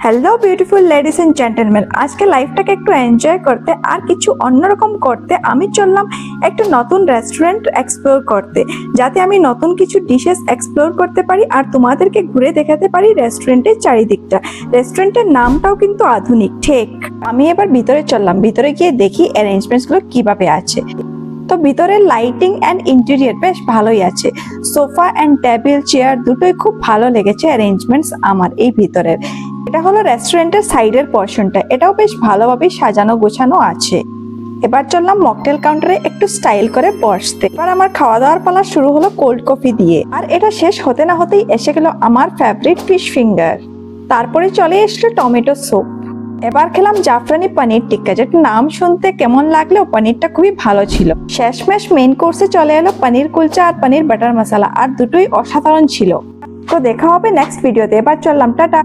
Hello beautiful ladies and gentleman, আজকে লাইফটাকে একটু এনজয় করতে আর কিছু অন্যরকম করতে আমি চললাম একটা নতুন রেস্টুরেন্ট এক্সপ্লোর করতে, যাতে আমি নতুন কিছু ডিশেস এক্সপ্লোর করতে পারি আর তোমাদেরকে ঘুরে দেখাতে পারি রেস্টুরেন্টের চারিদিকটা। রেস্টুরেন্টের নামটাও কিন্তু আধুনিক ঠিক। আমি এবার ভিতরে চললাম, ভিতরে গিয়ে দেখি অ্যারেঞ্জমেন্টসগুলো কিভাবে আছে। তো ভিতরের লাইটিং অ্যান্ড ইন্টেরিয়র বেশ ভালোই আছে। সোফা অ্যান্ড টেবিল চেয়ার দুটোই খুব ভালো লেগেছে অ্যারেঞ্জমেন্টস আমার এই ভিতরের। এটা হলো রেস্টুরেন্টের সাইডের পোর্শনটা, এটাও বেশ ভালোভাবে সাজানো গোছানো আছে। এবার চললাম মকটেল কাউন্টারে একটু স্টাইল করে বসতে। এবার আমার খাওয়া দাওয়ার পালা শুরু হলো কোল্ড কফি দিয়ে, আর এটা শেষ হতে না হতেই এসে গেল আমার ফেভারিট ফিশ ফিঙ্গার। তারপরে চলে এসলো টমেটো স্যুপ। এবার খেলাম জাফরানি পনির টিক্কা, যেটা নাম শুনতে কেমন লাগলেও পনিরটা খুবই ভালো ছিল। শেষমেশ মেইন কোর্সে চলে এলো পনির কুলচা আর পনির বাটার মশলা, আর দুটোই অসাধারণ ছিল। তো দেখা হবে নেক্সট ভিডিওতে, এবার চললাম টাটা।